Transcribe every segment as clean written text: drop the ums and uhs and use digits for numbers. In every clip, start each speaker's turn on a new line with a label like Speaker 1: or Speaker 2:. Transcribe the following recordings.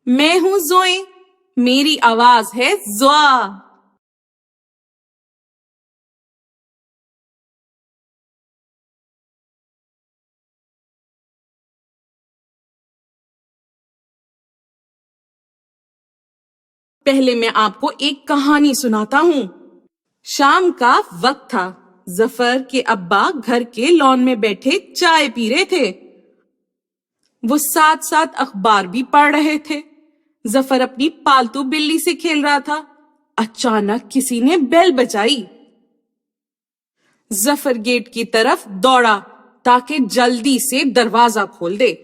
Speaker 1: میں ہوں زوئے، میری آواز ہے زوا۔ پہلے میں آپ کو ایک کہانی سناتا ہوں۔ شام کا وقت تھا۔ ظفر کے ابا گھر کے لان میں بیٹھے چائے پی رہے تھے۔ وہ ساتھ ساتھ اخبار بھی پڑھ رہے تھے۔ ظفر اپنی پالتو بلی سے کھیل رہا تھا۔ اچانک کسی نے بیل بجائی۔ ظفر گیٹ کی طرف دوڑا تاکہ جلدی سے دروازہ کھول دے۔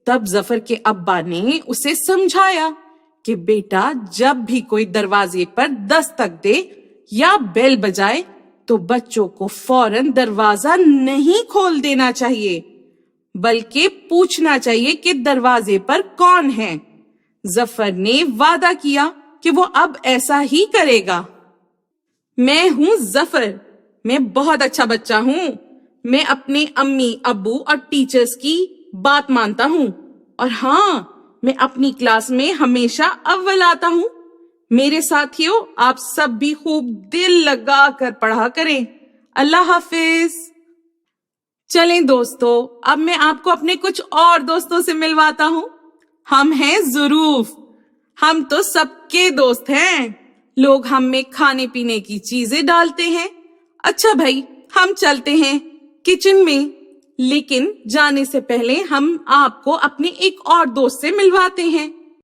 Speaker 1: تب ظفر کے ابا نے اسے سمجھایا کہ بیٹا، جب بھی کوئی دروازے پر دستک دے یا بیل بجائے تو بچوں کو فوراً دروازہ نہیں کھول دینا چاہیے، بلکہ پوچھنا چاہیے کہ دروازے پر کون ہے۔ ظفر نے وعدہ کیا کہ وہ اب ایسا ہی کرے گا۔ میں ہوں ظفر، میں بہت اچھا بچہ ہوں۔ میں اپنے امی ابو اور ٹیچرز کی بات مانتا ہوں، اور ہاں، میں اپنی کلاس میں ہمیشہ اول آتا ہوں۔ میرے ساتھیوں، آپ سب بھی خوب دل لگا کر پڑھا کریں۔ اللہ حافظ۔ چلیں دوستو، اب میں آپ کو اپنے کچھ اور دوستوں سے ملواتا ہوں۔ ہم ہیں ظروف۔ ہم تو سب کے دوست ہیں۔ لوگ ہم میں کھانے پینے کی چیزیں ڈالتے ہیں۔ اچھا بھائی، ہم چلتے ہیں کچن میں، لیکن جانے سے پہلے ہم آپ کو اپنے ایک اور دوست سے ملواتے ہیں۔